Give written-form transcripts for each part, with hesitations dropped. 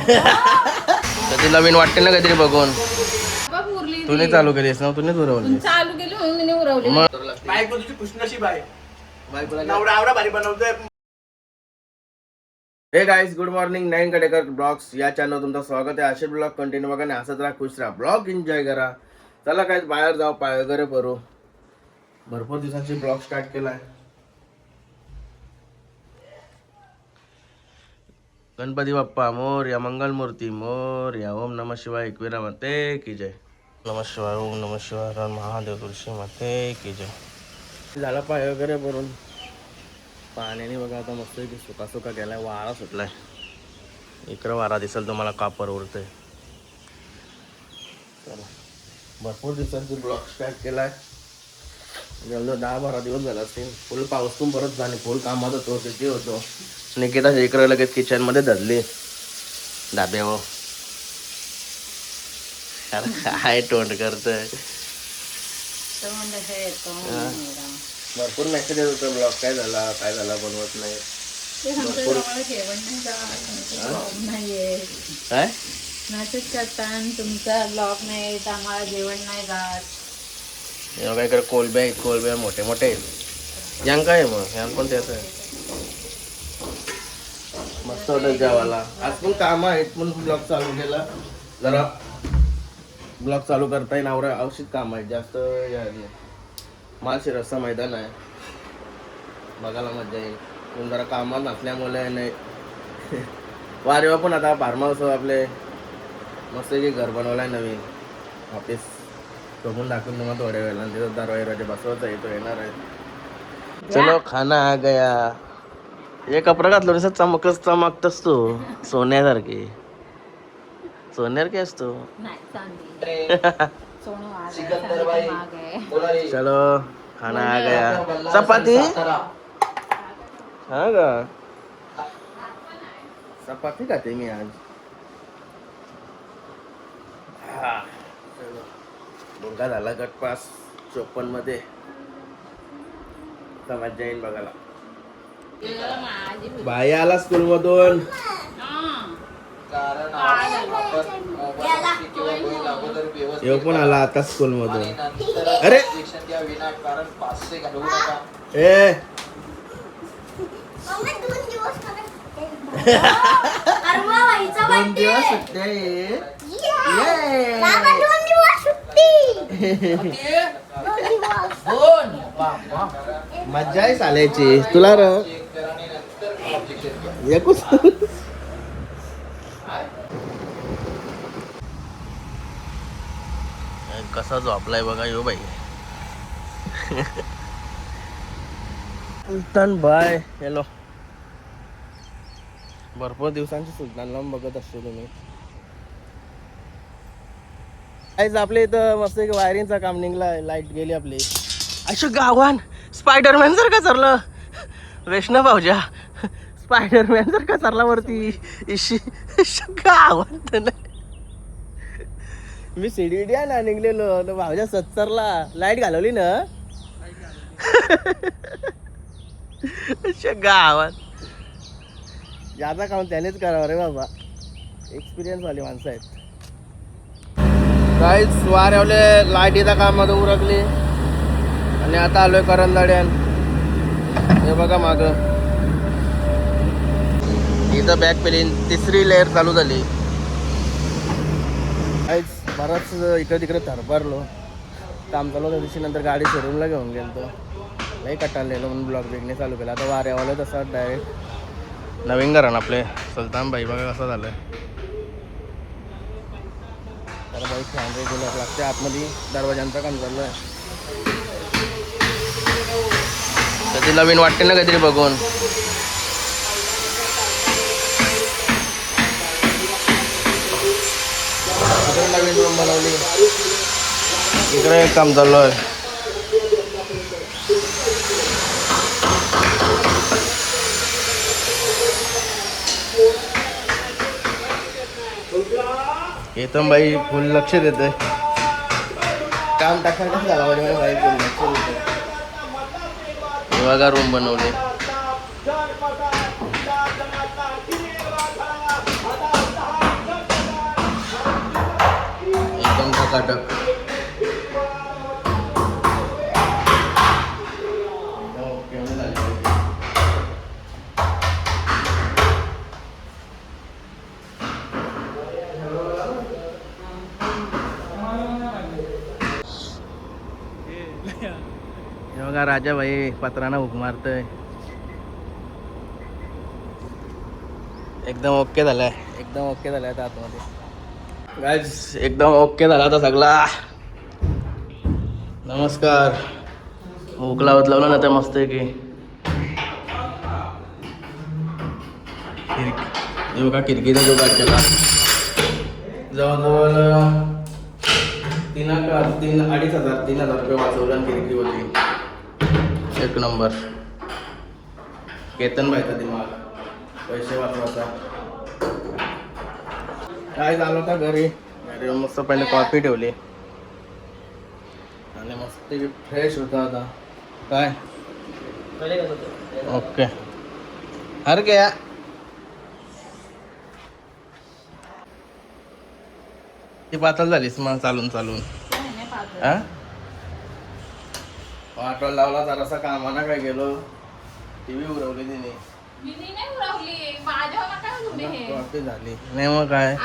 कधी नवीन वाटते ना काहीतरी बघून. तूने चालू केलीस ना, तूने उरवली. चालू केली म्हणून मी उरवली. बायको तुझी खुशनशीब आहे. नवरा भारी बनवतोय. हे guys, good morning. Nine Kadekar blogs या चॅनल तुमचं स्वागत आहे. असे ब्लॉग कंटिन्यू बघा आणि हसत राहा, खुश राहा, ब्लॉग एन्जॉय करा. चला काय बाहेर जाऊ, पाय वगैरे करू. भरपूर दिवसांची ब्लॉग स्टार्ट केलाय. गणपती बाप्पा मोरया, मंगलमूर्ती मोरया. ओम नमः शिवाय, एकविरा माते की जय. नमः शिवाय, ओम नमः शिवाय, हर महादेव, तुळशी माते की जय. झाला पाय वगैरे भरून. पाण्याने बघा आता मस्त की सुका सुका गेलाय, वारा सुटलाय. इकडं वारा दिसेल तुम्हाला, कापर उरतंय. चला, भरपूर दिवसांची ब्लॉग स्टार्ट केलाय. जवळजवळ 10-12 दिवस झाला असतील. फुल पाऊस पण परत झाले, फुल कामात होतो, किती होतो. निकिता इकडे लगेच किचन मध्ये धरली धाब्यावर. काय तोंड करतोय. भरपूर मेसेज येत होतं, ब्लॉग काय झाला बनवत नाही. काय मेसेज करताना तुमचा ब्लॉग नाही येत, आम्हाला जेवण नाही जात. काय कर, कोलब्या मोठे मोठे आहेत. यांग काय मग यांग पण त्याच आहे. मस्त होतं जेवायला. आज पण काम आहेत म्हणून ब्लॉग चालू केला. जरा ब्लॉग चालू करता येईल. औषध काम आहे जास्त. माळशिरसचं मैदान आहे, बघायला मजा येईल. पण जरा कामात नसल्यामुळे नाही. वारेवा पण आता फार्म हाऊस आपले मस्त की घर बनवलाय नवीन. ऑफिस बघून दाखवून तुम्हाला थोड्या वेळेला. तिथं दरवाजे बसवायचा आहे, तो येणार आहे. चलो खाना आ गया. हे कपडा घातलं तसं चमकतस तू, सोन्यासारखी. सोन्यासारखी असतो. चलो खाना आ गया. चपाती हा का, चपाती खाते मी आज. मुलगा झाला गटपास 54 मध्ये. मजा येईल बघायला. बाई आला स्कूल मधून. येऊ पण आला आता स्कूल मधून. अरे ए 2 दिवस सुट्ट्या आहे. मज्जा आहे चालायची तुला र. कसा झोपलाय बघा यो बाई. सुलतान बाय हॅलो. भरपूर दिवसांची सुलतानला बघत असतो तुम्ही. काहीच आपल्या इथं मस्त एक वायरिंगचं काम निघलं. लाईट गेली आपली. अशा गावान स्पायडरमॅन जर का चाललं. वैष्णव भाऊजा स्पायडरमॅन जर का चालला वरती. गावात मी सीडीडी ना निघलेलो तर भाऊजा 70ला लाईट घालवली ना. गावात ज्याचा काम त्यानेच करावं रे बाबा. एक्सपिरियन्स वाली माणसं आहेत. काहीच वाऱ्यावले लाईटीचा काम मध्ये उरकली आणि आता आलोय करंजाड्यान. हे बघा माग इथं बॅक पेली 3री लेअर चालू झाली. काहीच बराच इकडे तिकडे थरपरलो. काम चालू होतं दिवशी. नंतर गाडी शोरूमला घेऊन गेलो. लई कटाळलेलो म्हणून ब्लॉग बेगने चालू केला. आता वाऱ्यावाला तसं डायरेक्ट नवीन घरान आपले सुलतान बाई बघा कसं झालं. तर बाई फॅन रेग्युलर लागते आतमध्ये. दरवाजांचं काम चालू आहे. कधी नवीन वाटते ना काहीतरी बघून. नवीन रूम बनवली. इकडे एक काम चालू आहे. येतं बाई फुल लक्ष देतोय. काम टाकायला कसं झाला म्हणजे बाई फुल लक्ष देतोय. बघा रूम बनवले. टकाटक. केवढं झालं? हे बघा राजा भाई पत्रानं हुक मारतोय. एकदम ओके झालाय, एकदम ओके झालाय आता आतमध्ये. गाईज एकदम ओके झाला आता सगळा. नमस्कार. हुक लावत लावलं ना तर मस्त आहे की. हे बघा खिडकीचा जो गाठ केला जवळजवळ 3,000-3,500 रुपये वाचवला खिडकी होती. एक नंबर. केतन भाईचा दिमाग पैसे वाचवायचा. काय झालं होता घरी मस्त पहिले कॉफी ठेवली आणि मस्त फ्रेश होता आता. काय ओके हर गया. ती पातळ झालीस मग चालून चालून. हा ऑटो लावला जरासा कामाना काय गेलो. टीव्ही उरवली तिने. कॉफी झाली नाही मग काय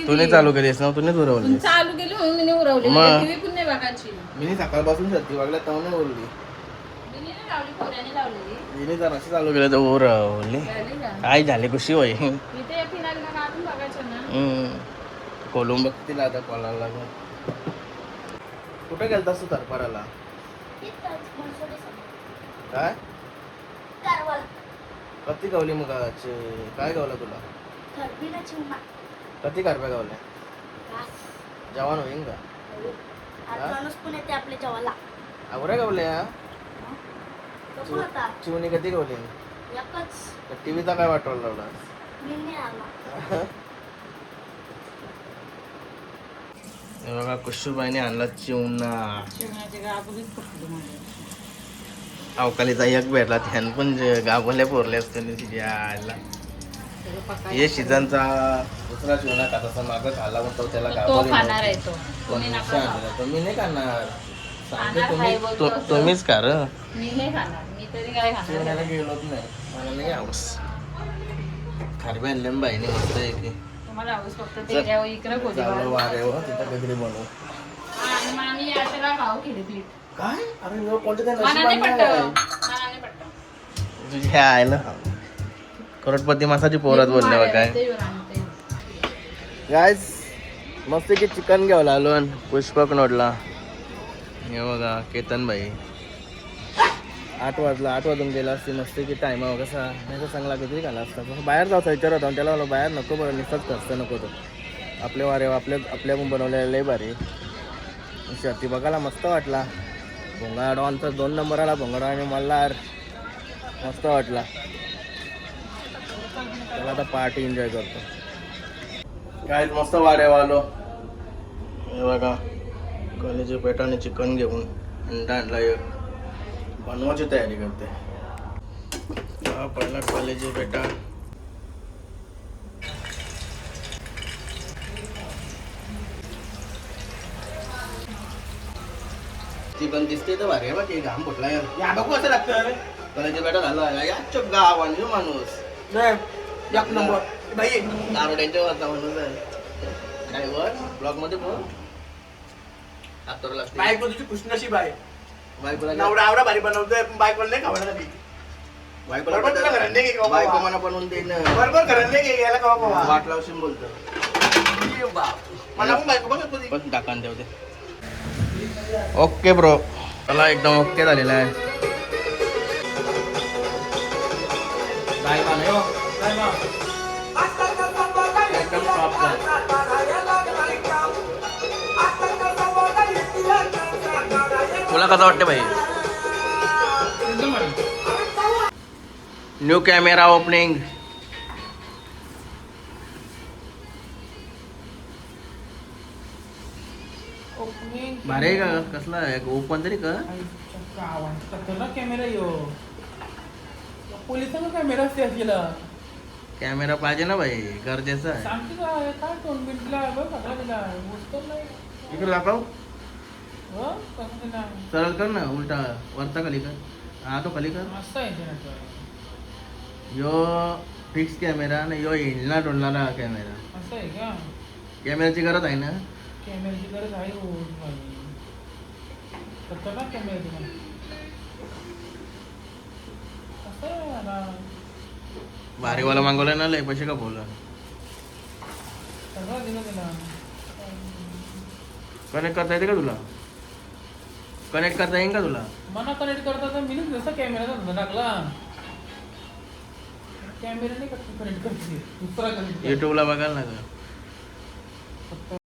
तुम्ही चालू केलीस ना. तुम्हीच उरवली. चालू केली म्हणून मी उरवली. मग? टीव्ही पुन्हा बघायची. मी सकाळपासून शक्ती वागल्या तेव्हा नाही उरली. लावली पोऱ्याने लावलेली. तिने जराशी चालू केलं तर उरवली. झाली का? काय झाली खुशी होई. इथे फिरायला काढून बघायचं ना. कोलंब बघतील आता कोणाला. कुठे गेलतास तू तरपाराला? काय कधी गावली मग काय गावलं तुला? कधी कारप्या गावल्या? जवान होईन का? आपल्या जेवाला आवऱ्या गावल्या? चिवणी कधी गावली? एकच टीव्हीचा काय वाटवला लावला? मी नाही आला. हे बघा कुशूबाईने आणला चिवणा. शेवण्याचे गाबुलीच फुटले माझे. अवकालीचा एक भेटला त्यान पण गाभले पोरले असते तिच्या आईला. हे सीझनचा दुसरा चिवणा खात असं मागं खाल्ला म्हणतो त्याला तो खाणार आहे तो. तुम्ही नका खाऊ. तुम्ही नाही खाणार. सांगते खाणार तुम्ही आहे बोलतो असं. तुम्हीच खा र. मी नाही खाणार. मी तरी काय खाणार. चिवण्याला गेलोच नाही. मला नाही आवस. खारबे आणले ना बाईने मस्त आहे की. तुम्हाला हाऊस फक्त तेऱ्यावर इकडे गोदी चालू वाऱ्यावर तिथं काहीतरी बनवू. आणि मग आम्ही याच्याला खाऊ खिडपीठ. काय अरे कोणत्या मनाने पट्ट. नशिबाने मनाने पट्ट. तुझ्या आयला करोडपती मासाची पोरात बोलले बघ काय. गायज मस्त की चिकन घ्यावं आलो आणि पुष्पक नोडला. हे बघा केतन भाई 8 वाजून गेला असते मस्त की टायमा कसा नाही तर चांगला कधी घाला असता. बाहेर जायचा विचार होता त्याला म्हणलं बाहेर नको बरं निसत खर्च नको तो. आपले वारे आपल्या पण बनवलेले लय भारी. शर्ती बघायला मस्त वाटला. भोंगा डॉनचा 2 नंबर आला. भोंगाडा आणि मल्हार मस्त वाटला. त्याला आता पार्टी एन्जॉय करतो. काय मस्त वाऱ्यावर आलो. हे बघा कलेजी पेटा आणि चिकन घेऊन अंडा आणला एक बनवायची तयारी करते. पहिला कलेजी पेटा चिकन दिसते तर भारी आहे बघ. घाम फुटला या बघू कसं लागतं. कलेजी पेटा झाला या चुप गाव आणि माणूस नाही एक नंबर बाई. दारोड्यांच्या वाचा म्हणून काय वर ब्लॉग मध्ये बोल. बायको तुझी खुशनशीब आहे. बायकोला नवरा भारी बनवतोय बायकोला नाही खावण्यासाठी. बरोबर तुला घरात नाही की बायको कवा मला बनवून देईन. बरोबर घरात नाही की याला कवा कवा वाट लावशील बोलतो. मला पण बायको बघ तुझी. पण टाकान देऊ दे. ओके ब्रो चला एकदम ओके झालेला आहे. बाय बाय हो. एकदम top झालं. तुला कसं वाटतं भाई? New camera opening. भारी आहे का? कसला आहे ओपन तरी का? कॅमेरा यो पोलिसांना कॅमेरा असते गेला. कॅमेरा पाहिजे ना भाई गरजेचं आहे. सांगते काय 2 मिनिटला बघ सगळा दिला. इकडे दाखव हो कसं दिला सरळ कर ना उलटा वरता खाली कर हा तो खाली कर मस्त आहे जनरेटर यो फिक्स कॅमेरा आणि यो हिंडला डोलणारा कॅमेरा असं आहे का कॅमेऱ्याची गरज आहे ना कॅमेऱ्याची गरज आहे हो तुम्हाला खतरनाक कॅमेरा तुम्हाला असं आहे आता भारीवाला मागवला ना लय पैसे का बोला सगळं दिलं त्याला कनेक्ट करता येते का तुला कनेक्ट करता येईल का तुला मना कनेक्ट करता तर मीच जसा कॅमेरा धंदा टाकला कॅमेऱ्याने कनेक्ट करते दुसरा कनेक्ट युट्यूबला बघायला ना फक्त